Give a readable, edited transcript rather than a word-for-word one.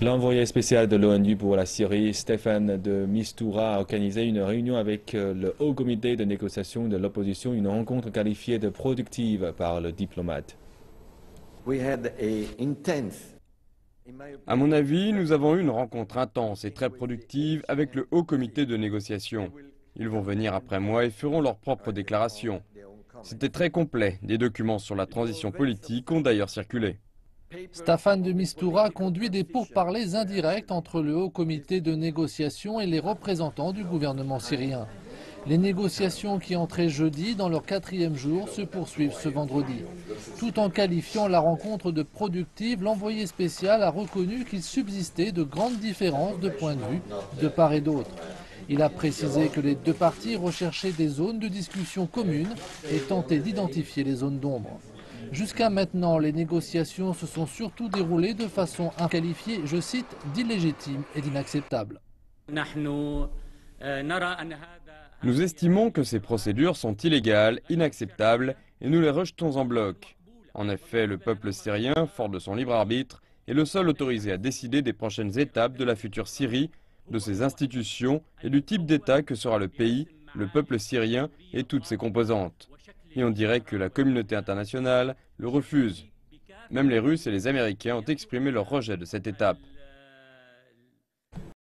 L'envoyé spécial de l'ONU pour la Syrie, Stéphane de Mistura, a organisé une réunion avec le Haut Comité de négociation de l'opposition, une rencontre qualifiée de productive par le diplomate. À mon avis, nous avons eu une rencontre intense et très productive avec le Haut Comité de négociation. Ils vont venir après moi et feront leurs propres déclarations. C'était très complet. Des documents sur la transition politique ont d'ailleurs circulé. Staffan de Mistura conduit des pourparlers indirects entre le Haut Comité de négociation et les représentants du gouvernement syrien. Les négociations qui entraient jeudi dans leur 4e jour se poursuivent ce vendredi. Tout en qualifiant la rencontre de productive, l'envoyé spécial a reconnu qu'il subsistait de grandes différences de point de vue de part et d'autre. Il a précisé que les deux parties recherchaient des zones de discussion communes et tentaient d'identifier les zones d'ombre. Jusqu'à maintenant, les négociations se sont surtout déroulées de façon qualifiée, je cite, d'illégitime et d'inacceptable. Nous estimons que ces procédures sont illégales, inacceptables et nous les rejetons en bloc. En effet, le peuple syrien, fort de son libre arbitre, est le seul autorisé à décider des prochaines étapes de la future Syrie, de ses institutions et du type d'État que sera le pays, le peuple syrien et toutes ses composantes. Et on dirait que la communauté internationale le refuse. Même les Russes et les Américains ont exprimé leur rejet de cette étape.